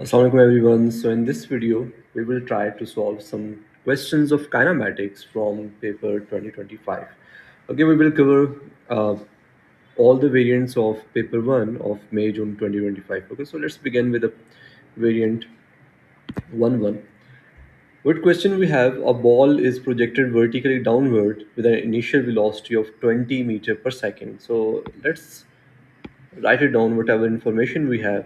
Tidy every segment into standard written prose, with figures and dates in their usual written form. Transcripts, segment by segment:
Assalamualaikum everyone. So in this video, we will try to solve some questions of kinematics from paper 2025. Okay, we will cover uh, all the variants of paper 1 of May June 2025. Okay, so let's begin with the variant 1-1. What question we have? A ball is projected vertically downward with an initial velocity of 20 meter per second. So let's write it down, whatever information we have.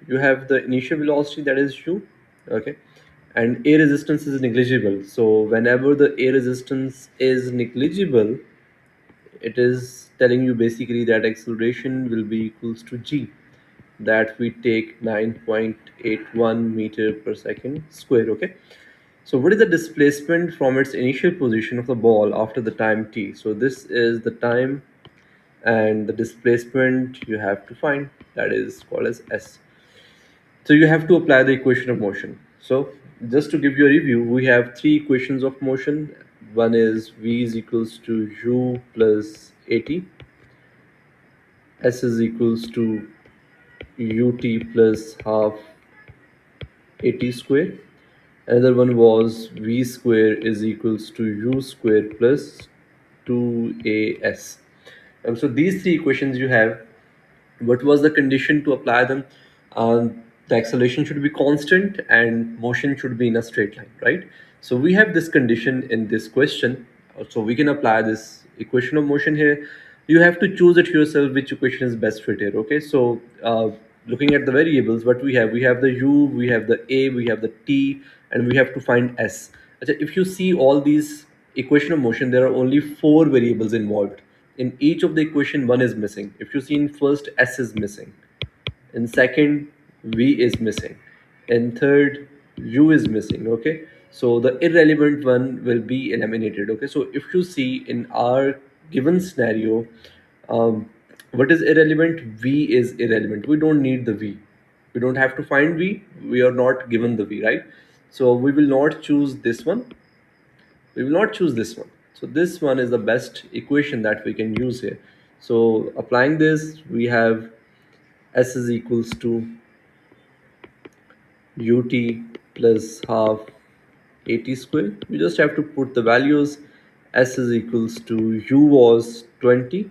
You have the initial velocity, that is u, okay, and air resistance is negligible. So whenever the air resistance is negligible, it is telling you basically that acceleration will be equals to g, that we take 9.81 meter per second square. Okay, so what is the displacement from its initial position of the ball after the time t? So this is the time, and the displacement you have to find, that is called as s. So you have to apply the equation of motion. So just to give you a review, we have three equations of motion. One is v is equals to u plus at, s is equals to ut plus half at square. Another one was v square is equals to u square plus 2as. So these three equations you have. What was the condition to apply them? The acceleration should be constant and motion should be in a straight line, right? So we have this condition in this question, so we can apply this equation of motion here. You have to choose it yourself which equation is best fit here. Okay, so looking at the variables, what we have the u, we have the a, we have the t, and we have to find s. If you see all these equation of motion, there are only four variables involved. In each of the equation, one is missing. If you see in first, s is missing. In second, v is missing. In third, u is missing. Okay, so the irrelevant one will be eliminated. Okay, so if you see in our given scenario, um, what is irrelevant? V is irrelevant. We don't need the v. We don't have to find v. We are not given the v, right? So we will not choose this one. We will not choose this one. So this one is the best equation that we can use here. So applying this, we have s is equals to ut plus half at square. We just have to put the values. S is equals to u was 20,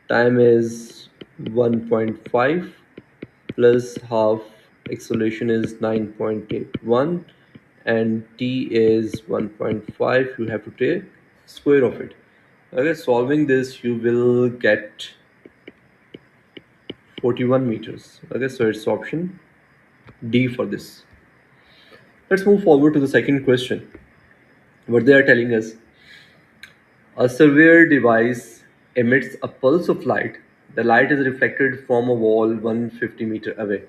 time is 1.5 plus half, acceleration is 9.81, and t is 1.5. You have to take square of it. Okay, solving this, you will get 41 meters. Okay, so it's option D for this. Let's move forward to the second question. What they are telling us: a surveyor device emits a pulse of light. The light is reflected from a wall 150 meter away.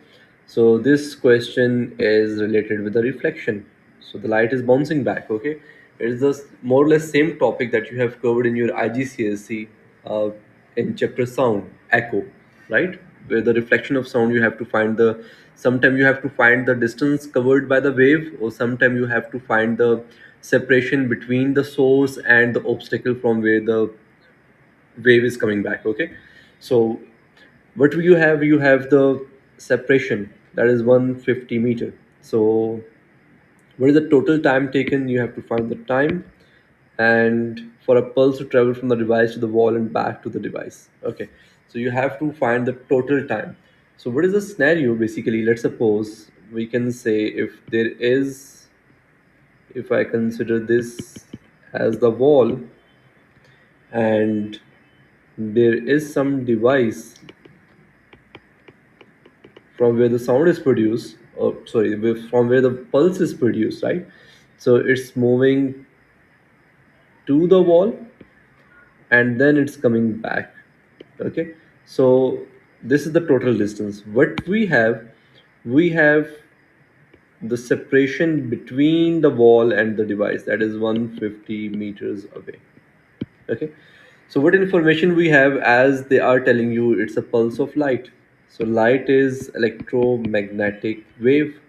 So this question is related with the reflection. So the light is bouncing back. Okay, it's just more or less same topic that you have covered in your IGCSE in chapter sound echo, right? Where the reflection of sound, you have to find the, sometime you have to find the distance covered by the wave, or sometime you have to find the separation between the source and the obstacle from where the wave is coming back. Okay, so what you have the separation, that is 150 meter. So what is the total time taken? You have to find the time, and for a pulse to travel from the device to the wall and back to the device. Okay, so you have to find the total time. So what is the scenario? Basically, let's suppose we can say, if I consider this as the wall, and there is some device from where the sound is produced, or sorry, from where the pulse is produced, right? So it's moving to the wall and then it's coming back. Okay, so this is the total distance. What we have the separation between the wall and the device, that is 150 meters away. Okay, so what information we have, as they are telling you it's a pulse of light. So light is electromagnetic wave,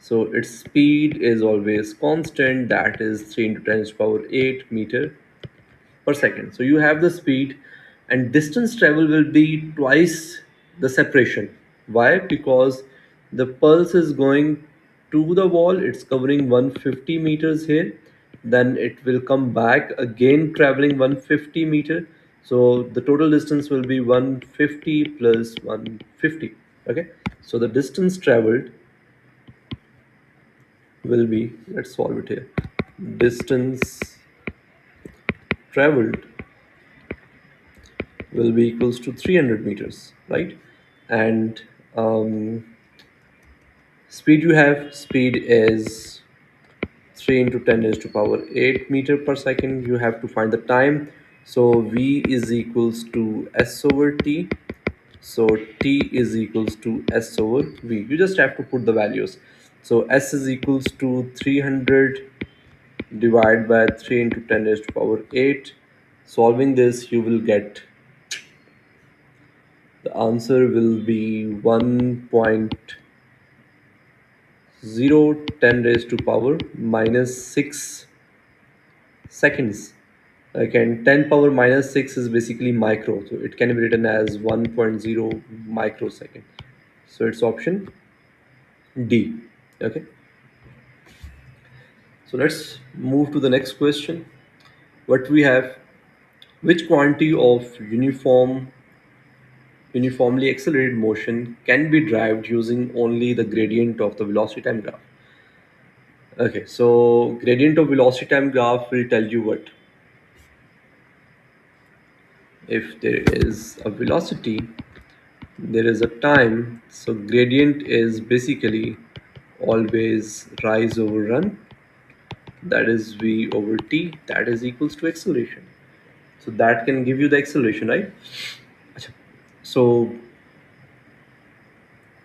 so its speed is always constant, that is 3 into 10 to the power 8 meter per second. So you have the speed, and distance travel will be twice the separation. Why? Because The pulse is going to the wall, it's covering 150 meters here, then it will come back again traveling 150 meter. So the total distance will be 150 plus 150. Okay, so the distance traveled will be, let's solve it here, distance traveled will be equals to 300 meters, right? And speed, you have speed is 3 into 10 raised to power 8 meter per second. You have to find the time. So v is equals to s over t. So t is equals to s over v. You just have to put the values. So s is equals to 300 divided by 3 into 10 raised to power 8. Solving this, you will get, the answer will be 1.010 raised to power minus 6 seconds. Okay, and 10 power minus 6 is basically micro, so it can be written as 1.0 microsecond. So it's option D. Okay, so let's move to the next question. What we have, which quantity of uniformly accelerated motion can be derived using only the gradient of the velocity time graph? Okay, so gradient of velocity time graph will tell you what, if there is a velocity, there is a time. So gradient is basically always rise over run, that is v over t, that is equals to acceleration. So that can give you the acceleration, right? So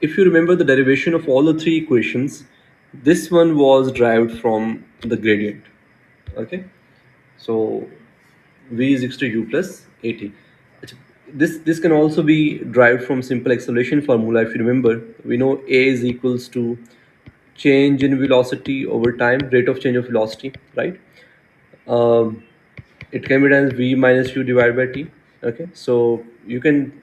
if you remember the derivation of all the three equations, this one was derived from the gradient. Okay, so v is equal to u plus at. This can also be derived from simple acceleration formula. If you remember, we know a is equals to change in velocity over time, rate of change of velocity, right? um, it can be done as v minus u divided by t. Okay, so you can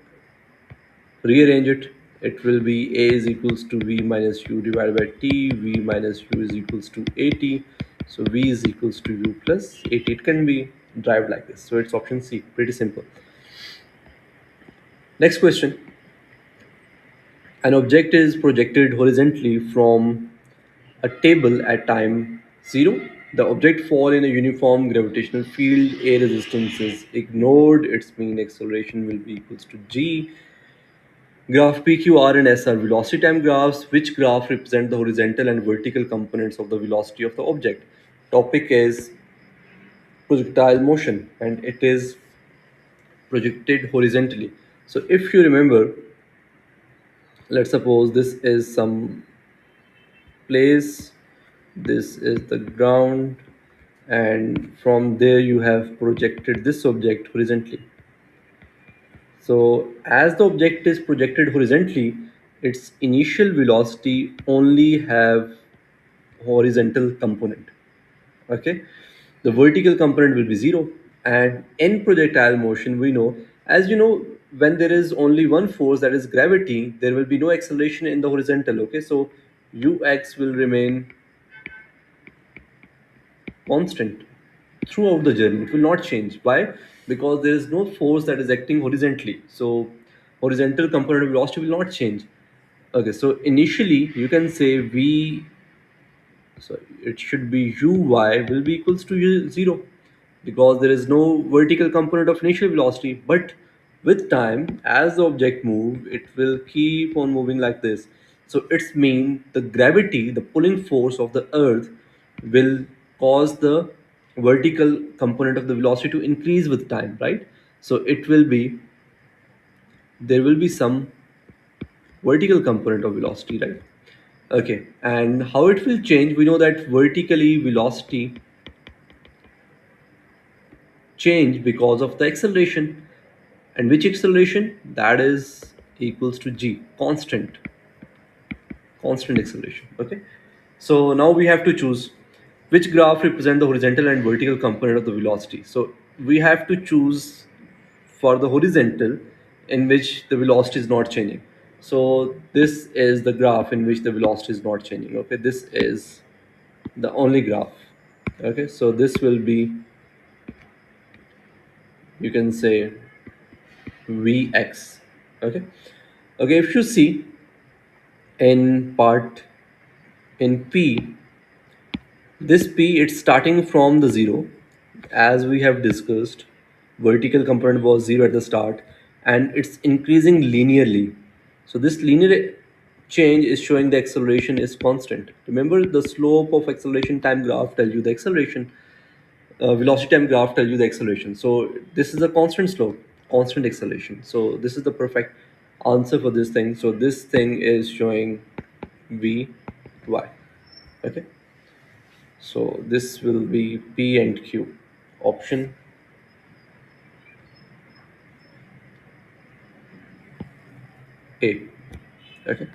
rearrange it. It will be a is equals to v minus u divided by t, v minus u is equals to at, so v is equals to u plus at. It can be derived like this, so it's option C, pretty simple. Next question. An object is projected horizontally from a table at time 0. The object fall in a uniform gravitational field. A resistance is ignored. Its mean acceleration will be equals to g. Graph P, Q, R, and S are velocity time graphs. Which graph represent the horizontal and vertical components of the velocity of the object? Topic is projectile motion, and it is projected horizontally. So if you remember, let's suppose this is some place, this is the ground, and from there you have projected this object horizontally. So as the object is projected horizontally, its initial velocity only have horizontal component. Okay, the vertical component will be 0. And in projectile motion, we know, as you know, when there is only one force, that is gravity, there will be no acceleration in the horizontal. Okay, so ux will remain constant throughout the journey. It will not change. Why? Because there is no force that is acting horizontally. So horizontal component of velocity will not change. Okay, so initially you can say v, so it should be uy will be equals to 0, because there is no vertical component of initial velocity. But with time, as the object move, it will keep on moving like this. So it's mean the gravity, the pulling force of the earth, will cause the vertical component of the velocity to increase with time, right? So it will be, there will be some vertical component of velocity, right? Okay, and how it will change, we know that vertically velocity change because of the acceleration. And which acceleration? That is equals to g, constant acceleration. Okay, so now we have to choose which graph represent the horizontal and vertical component of the velocity. So we have to choose for the horizontal, in which the velocity is not changing. So this is the graph in which the velocity is not changing. Okay, this is the only graph. Okay, so this will be, you can say, Vx. Okay. Okay, if you see in part, in P, this P, it's starting from the zero, as we have discussed. Vertical component was zero at the start, and it's increasing linearly. So this linear change is showing the acceleration is constant. Remember, the slope of acceleration time graph tell you the acceleration, velocity time graph tell you the acceleration. So this is a constant slope, constant acceleration. So this is the perfect answer for this thing. So this thing is showing v y. Okay. So this will be P and Q. Option A. Okay.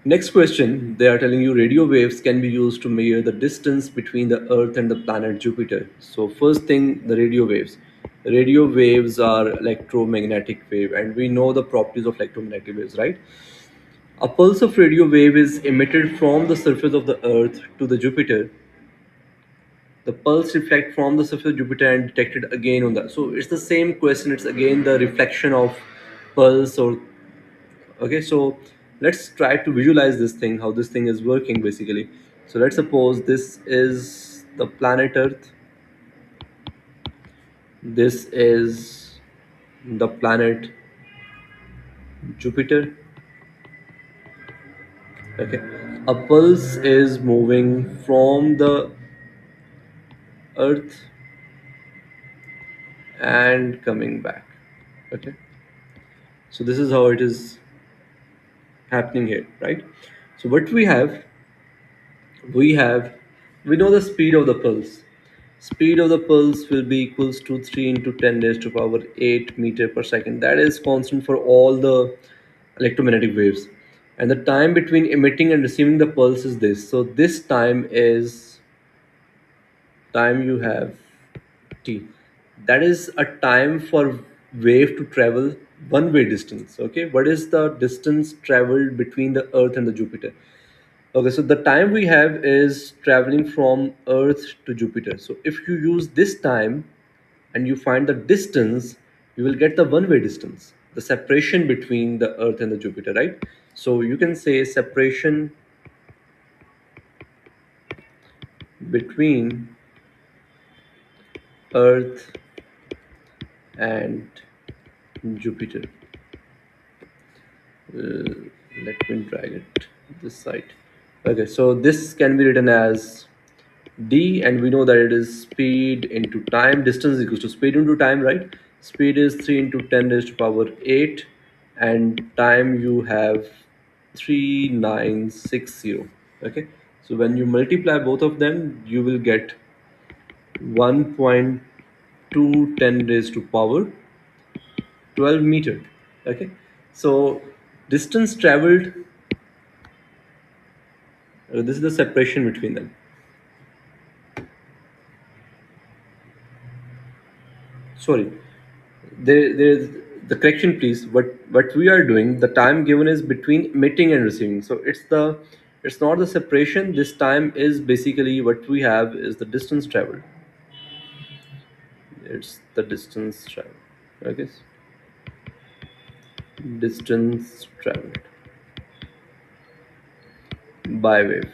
Next question, they are telling you radio waves can be used to measure the distance between the Earth and the planet Jupiter. So first thing, the radio waves. Radio waves are electromagnetic wave, and we know the properties of electromagnetic waves, right? A pulse of radio wave is emitted from the surface of the Earth to the Jupiter. The pulse reflect from the surface of Jupiter and detected again on that. So it's the same question. It's again the reflection of pulse or okay. So let's try to visualize this thing, how this thing is working basically. So let's suppose this is the planet Earth. This is the planet Jupiter. Okay. A pulse is moving from the Earth and coming back. Okay. So this is how it is happening here, right? So what we have, we know the speed of the pulse. Speed of the pulse will be equals to 3 into 10 raised to power 8 meter per second. That is constant for all the electromagnetic waves. And the time between emitting and receiving the pulse is this. So this time is time you have t. That is a time for wave to travel one way distance. Okay, what is the distance traveled between the Earth and the Jupiter? Okay, so the time we have is traveling from Earth to Jupiter. So if you use this time and you find the distance, you will get the one-way distance, the separation between the Earth and the Jupiter, right? So you can say separation between Earth and Jupiter. Uh, Let me drag it this side. Okay, so this can be written as d, and we know that it is speed into time. Distance is equals to speed into time, right? Speed is 3 into 10 raised to power 8, and time you have 3960. Okay, so when you multiply both of them, you will get 1.210 raised to power 12 meter. Okay, so distance traveled, this is the separation between them. Sorry, there's the correction, please. What we are doing, the time given is between emitting and receiving. So it's not the separation. This time is basically what we have is the distance traveled. It's the distance traveled. Okay, distance traveled by wave.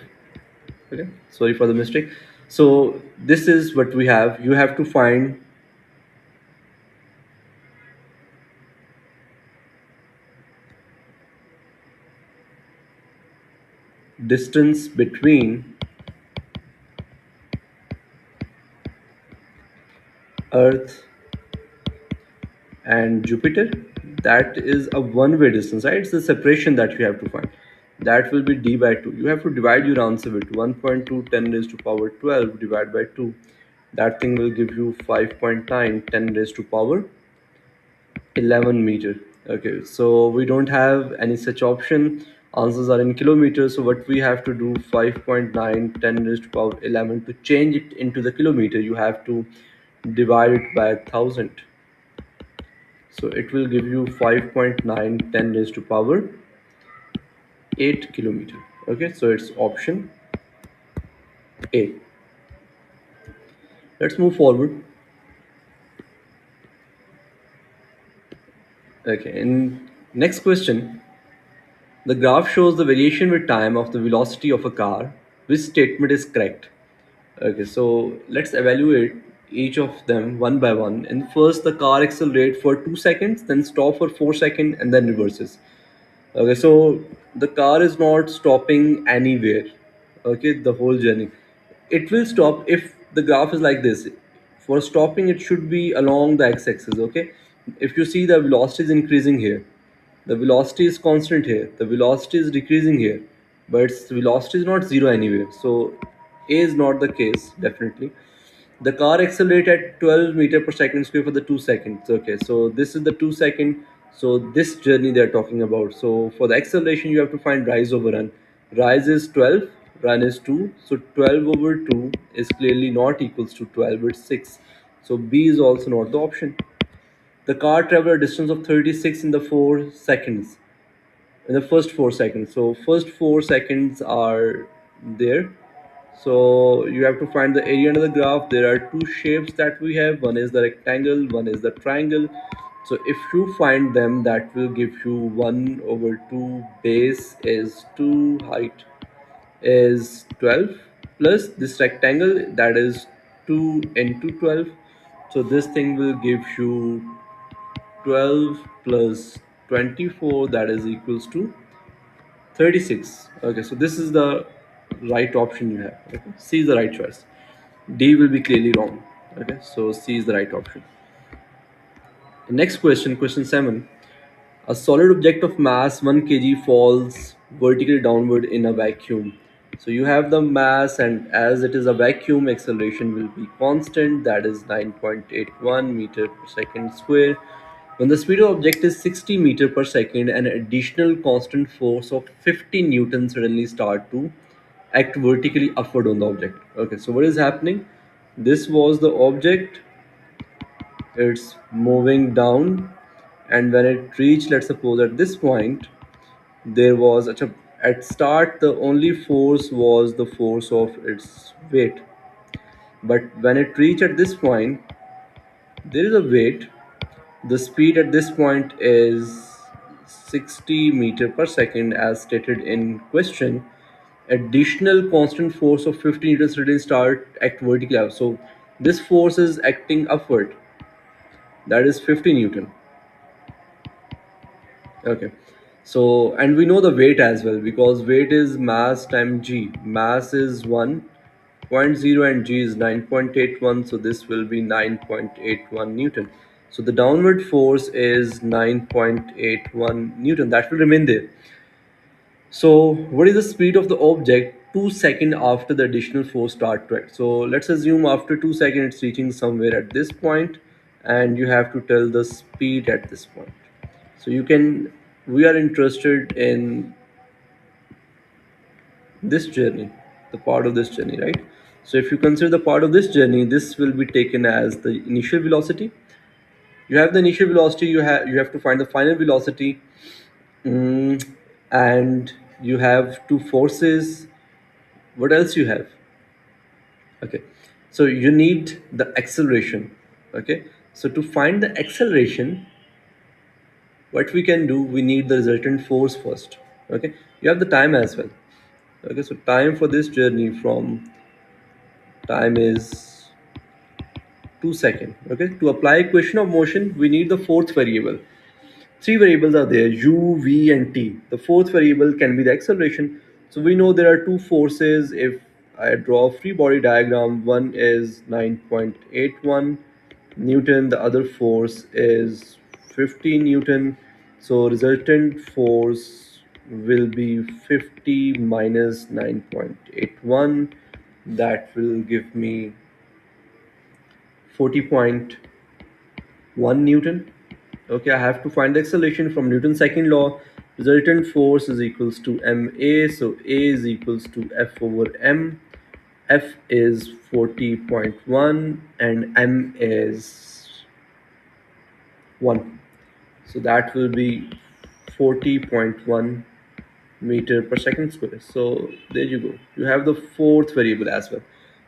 Okay, sorry for the mistake. So this is what we have. You have to find distance between Earth and Jupiter. That is a one-way distance, right? It's the separation that you have to find. That will be d by 2. You have to divide your answer with 1.210 raised to power 12 divided by 2. That thing will give you 5.9 10 raised to power 11 meter. Okay, so we don't have any such option. Answers are in kilometers. So what we have to do, 5.9 10 raised to power 11. To change it into the kilometer, you have to divide it by 1000. So it will give you 5.910 raised to power 8 kilometer. Okay, so it's option A. Let's move forward. Okay, in next question, the graph shows the variation with time of the velocity of a car. Which statement is correct? Okay, so let's evaluate each of them one by one. And first, the car accelerates for 2 seconds, then stop for 4 seconds, and then reverses. Okay, so the car is not stopping anywhere. Okay, the whole journey. It will stop if the graph is like this. For stopping, it should be along the x-axis. Okay, if you see the velocity is increasing here, the velocity is constant here, the velocity is decreasing here, but its velocity is not zero anywhere. So A is not the case, definitely. The car accelerated at 12 meter per second square for the 2 seconds. Okay, so this is the 2 second. So this journey they're talking about. So for the acceleration, you have to find rise over run. Rise is 12, run is 2. So 12 over 2 is clearly not equals to 12, it's 6. So B is also not the option. The car traveled a distance of 36 in the 4 seconds. In the first 4 seconds. So first 4 seconds are there. So you have to find the area under the graph. There are two shapes that we have. One is the rectangle, one is the triangle. So if you find them, that will give you 1 over 2 base is 2, height is 12, plus this rectangle, that is 2 into 12. So this thing will give you 12 plus 24, that is equals to 36. Okay, so this is the right option you have. Okay, C is the right choice. D will be clearly wrong. Okay, so C is the right option. The next question, question 7. A solid object of mass 1 kg falls vertically downward in a vacuum. So you have the mass, and as it is a vacuum, acceleration will be constant, that is 9.81 meter per second square. When the speed of object is 60 meter per second, an additional constant force of 50 newton suddenly start to act vertically upward on the object. Okay, so what is happening? This was the object, it's moving down, and when it reached, let's suppose at this point, there was at start the only force was the force of its weight, but when it reached at this point, there is a weight. The speed at this point is 60 meter per second as stated in question. Additional constant force of 50 newtons suddenly start act vertically up. So this force is acting upward, that is 50 newton. Okay, so and we know the weight as well, because weight is mass times g. Mass is 1.0 and g is 9.81, so this will be 9.81 newton. So the downward force is 9.81 newton, that will remain there. So what is the speed of the object 2 seconds after the additional force start to act? So let's assume after 2 seconds it's reaching somewhere at this point, and you have to tell the speed at this point. So you can, we are interested in this journey, the part of this journey, right? So if you consider the part of this journey, this will be taken as the initial velocity. You have the initial velocity, you have to find the final velocity. Mm, and you have two forces. What else you have? Okay, so you need the acceleration. Okay, so to find the acceleration, what we can do, we need the resultant force first. Okay, you have the time as well. Okay, so time for this journey from time is 2 seconds. Okay, to apply equation of motion, we need the fourth variable. Three variables are there, u, v, and t. The fourth variable can be the acceleration. So we know there are two forces. If I draw a free body diagram, one is 9.81 newton, the other force is 15 newton. So resultant force will be 50 minus 9.81. That will give me 40.1 newton. Okay, I have to find the acceleration from Newton's second law. Resultant force is equals to ma, so a is equals to f over m. F is 40.1 and m is 1. So that will be 40.1 meter per second square. So there you go. You have the fourth variable as well.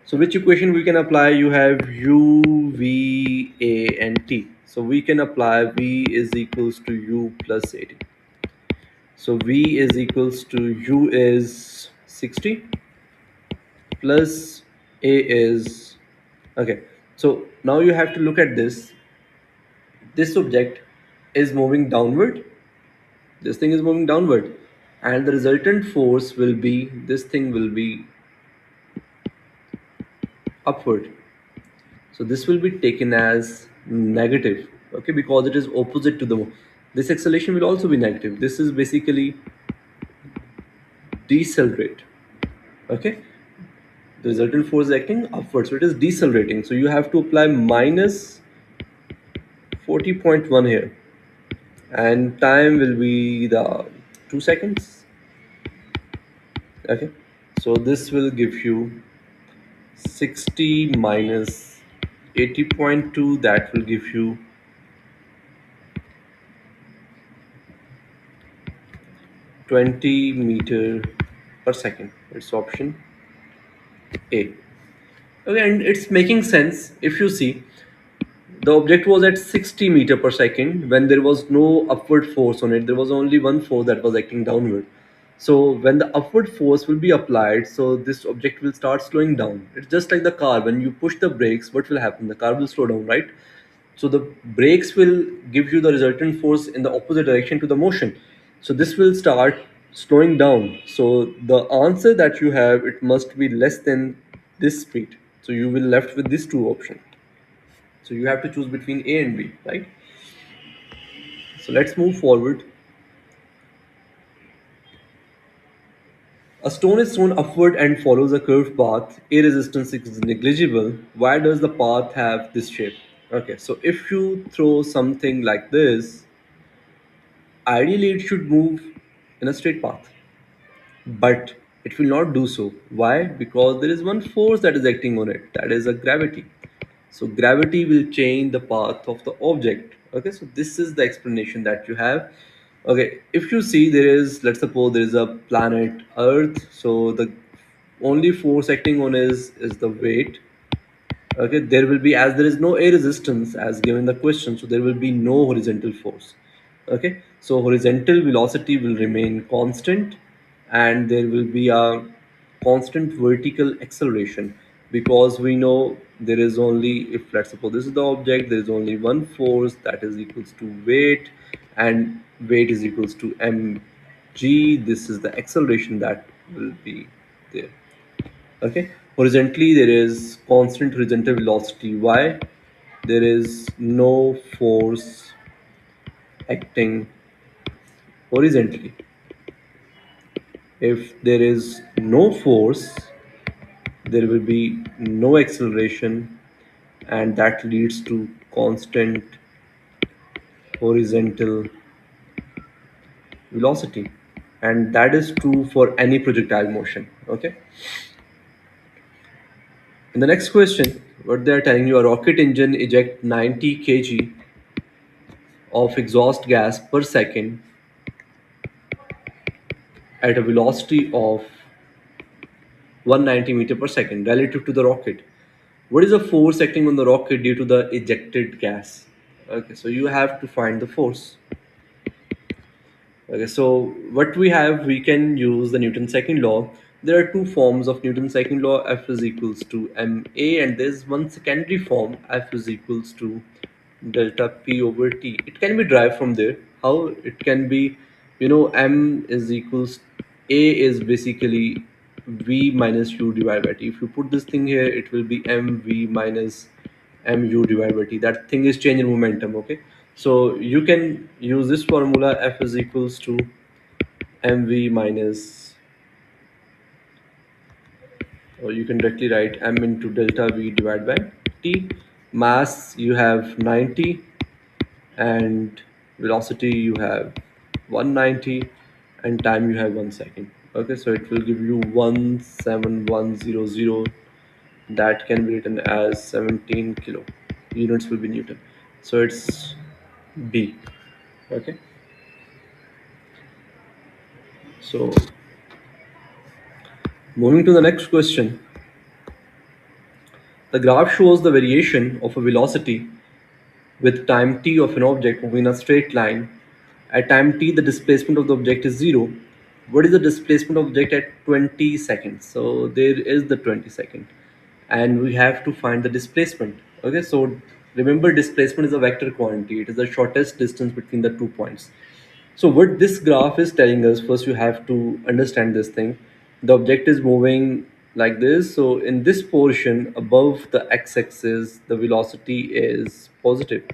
So which equation we can apply? You have u, v, a, and t. So we can apply v is equals to u plus 80. So v is equals to u is 60 plus a is okay. So now you have to look at this. This object is moving downward. This thing is moving downward, and the resultant force will be, this thing will be upward. So this will be taken as negative, okay, because it is opposite to the, this acceleration will also be negative. This is basically decelerate, okay. The resultant force is acting upward, so it is decelerating. So you have to apply minus 40.1 here, and time will be the 2 seconds, okay. So this will give you 60 minus 80.2, that will give you 20 meter per second. It's option A. Okay, and it's making sense if you see the object was at 60 meter per second when there was no upward force on it. There was only one force that was acting downward. So when the upward force will be applied, so this object will start slowing down. It's just like the car. When you push the brakes, what will happen? The car will slow down, right? So the brakes will give you the resultant force in the opposite direction to the motion. So this will start slowing down. So the answer that you have, it must be less than this speed. So you will left with these two options. So you have to choose between A and B, right? So let's move forward. A stone is thrown upward and follows a curved path. A resistance is negligible. Why does the path have this shape? Okay, so if you throw something like this, ideally it should move in a straight path, but it will not do so. Why? Because there is one force that is acting on it, that is a gravity. So gravity will change the path of the object. Okay, so this is the explanation that you have. Okay, if you see, there is, let's suppose there is a planet earth, so the only force acting on is the weight. Okay, there will be, as there is no air resistance as given the question, so there will be no horizontal force. Okay, so horizontal velocity will remain constant, and there will be a constant vertical acceleration, because we know there is only, if let's suppose this is the object, there is only one force, that is equals to weight, and weight is equals to mg. This is the acceleration that will be there. Okay, horizontally there is constant horizontal velocity. Why? There is no force acting horizontally. If there is no force, there will be no acceleration, and that leads to constant horizontal velocity, and that is true for any projectile motion. Okay, in the next question, what they are telling you, a rocket engine eject 90 kg of exhaust gas per second at a velocity of 190 meter per second relative to the rocket. What is the force acting on the rocket due to the ejected gas? Okay, so you have to find the force. Okay, so what we have, we can use the Newton's second law. There are two forms of Newton's second law, F is equals to ma, and there's one secondary form, F is equals to delta p over t. It can be derived from there. How it can be, m is equals, a is basically v minus u divided by t. If you put this thing here, it will be mv minus mu divided by t. That thing is change in momentum. Okay, so you can use this formula, F is equals to mv minus, or you can directly write m into delta v divided by t. Mass you have 90, and velocity you have 190, and time you have 1 second. Okay, so it will give you 17100. That can be written as 17 kilo. Units will be Newton. So it's B. Okay, so moving to the next question. The graph shows the variation of a velocity with time t of an object moving in a straight line. At time t, the displacement of the object is 0. What is the displacement of the object at 20 seconds? So there is the 20-second. And we have to find the displacement. Okay, so remember, displacement is a vector quantity. It is the shortest distance between the 2 points. So what this graph is telling us, first you have to understand this thing. The object is moving like this. So in this portion above the x-axis, the velocity is positive.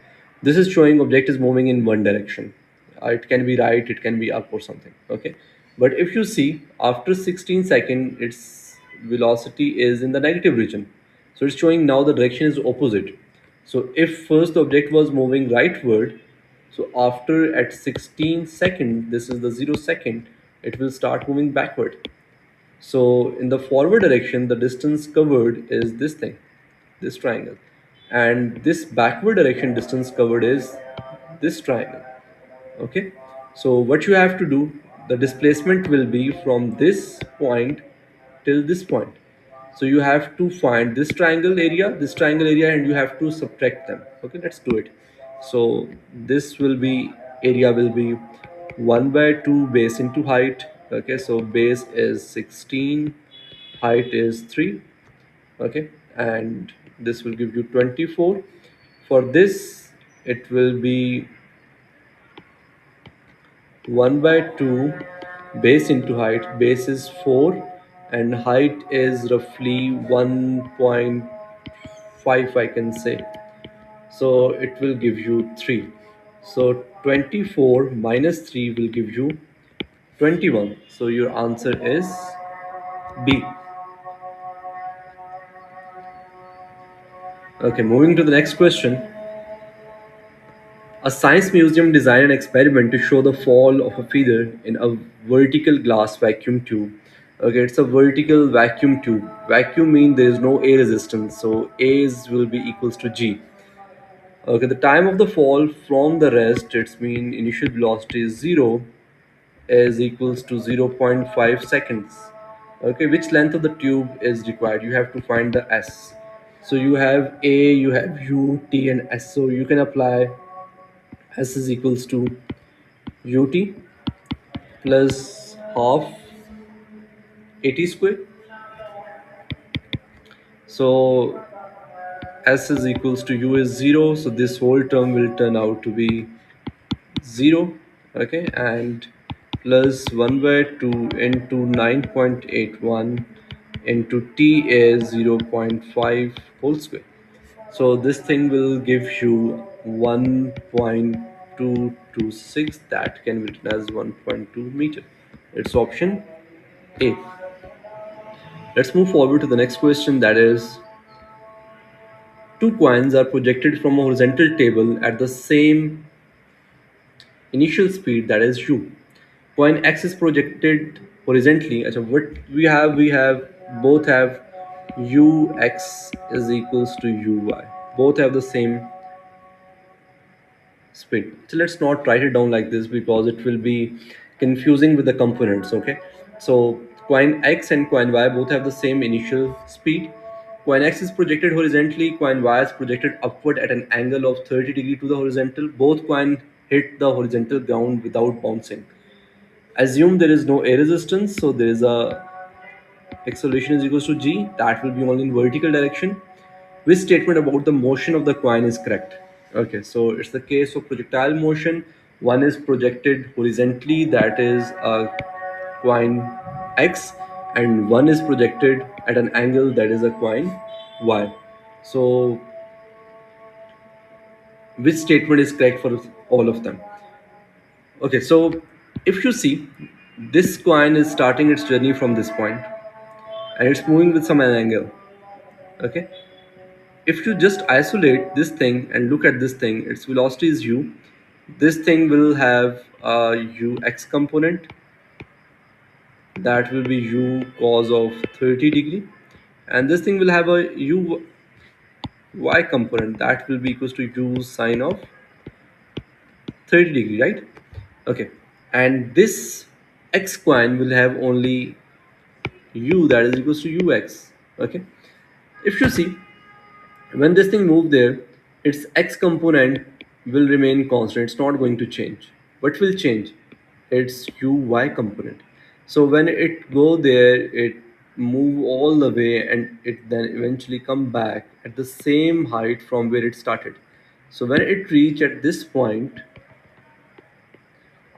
This is showing object is moving in one direction. It can be right, it can be up or something. Okay. But if you see after 16 seconds, its velocity is in the negative region. So it's showing now the direction is opposite. So if first the object was moving rightward, so after at 16 second, this is the 0 second, it will start moving backward. So in the forward direction, the distance covered is this thing, this triangle. And this backward direction distance covered is this triangle. Okay. So what you have to do, the displacement will be from this point till this point. So you have to find this triangle area, and you have to subtract them. Okay, let's do it. So this will be, area will be 1 by 2 base into height. Okay, so base is 16, height is 3. Okay, and this will give you 24. For this, it will be 1 by 2 base into height. Base is 4 and height is roughly 1.5, I can say. So it will give you 3. So 24 minus 3 will give you 21. So your answer is B. Okay, moving to the next question. A science museum designed an experiment to show the fall of a feather in a vertical glass vacuum tube. Okay, it's a vertical vacuum tube. Vacuum means there is no air resistance, so A is will be equals to G. Okay, the time of the fall from the rest, its mean initial velocity is 0, is equals to 0.5 seconds. Okay, which length of the tube is required? You have to find the S. So you have A, you have U, T, and S. So you can apply S is equals to ut plus half 80 square. So s is equals to u is 0, so this whole term will turn out to be 0. Okay, and plus 1 by 2 into 9.81 into t is 0.5 whole square. So this thing will give you 1.226, that can be written as 1.2 meter. It's option A. Let's move forward to the next question, that is, two coins are projected from a horizontal table at the same initial speed, that is u. Coin x is projected horizontally. So what we have both have ux is equals to uy. Both have the same speed. So let's not write it down like this because it will be confusing with the components. Okay, so coin x and coin y both have the same initial speed. Coin x is projected horizontally, coin y is projected upward at an angle of 30 degree to the horizontal. Both coin hit the horizontal ground without bouncing. Assume there is no air resistance, so there is a acceleration is equals to g, that will be only in vertical direction. Which statement about the motion of the coin is correct? Okay, so it's the case of projectile motion. One is projected horizontally, that is a coin x, and one is projected at an angle, that is a coin y. So which statement is correct for all of them? Okay, so if you see, this coin is starting its journey from this point and it's moving with some angle. Okay, if you just isolate this thing and look at this thing, its velocity is u. This thing will have a ux component, that will be u cos of 30 degree, and this thing will have a uy component, that will be equals to u sine of 30 degree, right? Okay, and this x coin will have only u, that is equals to ux. Okay, if you see, when this thing move there, its x component will remain constant, it's not going to change. What will change? Its uy component. So when it go there, it move all the way, and it then eventually come back at the same height from where it started. So when it reach at this point,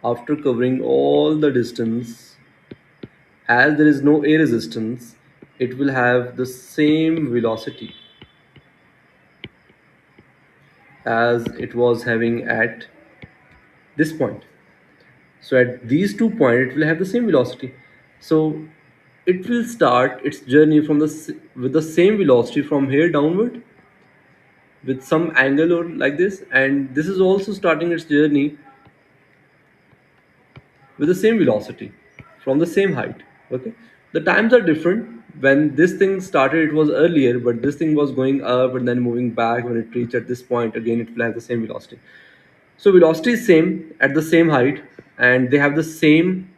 after covering all the distance, as there is no air resistance, it will have the same velocity as it was having at this point. So at these 2 points, it will have the same velocity. So it will start its journey from with the same velocity from here downward with some angle or like this, and this is also starting its journey with the same velocity from the same height. Okay, the times are different. When this thing started, it was earlier, but this thing was going up and then moving back. When it reached at this point again, it will have the same velocity. So velocity is same at the same height, and they have the same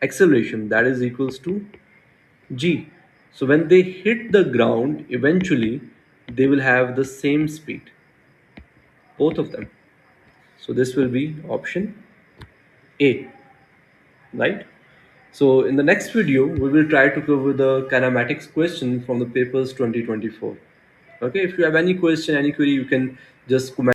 acceleration, that is equals to g. So when they hit the ground, eventually they will have the same speed, both of them. So this will be option A, right? So in the next video, we will try to cover the kinematics question from the papers 2024. Okay, if you have any question, any query, you can just comment.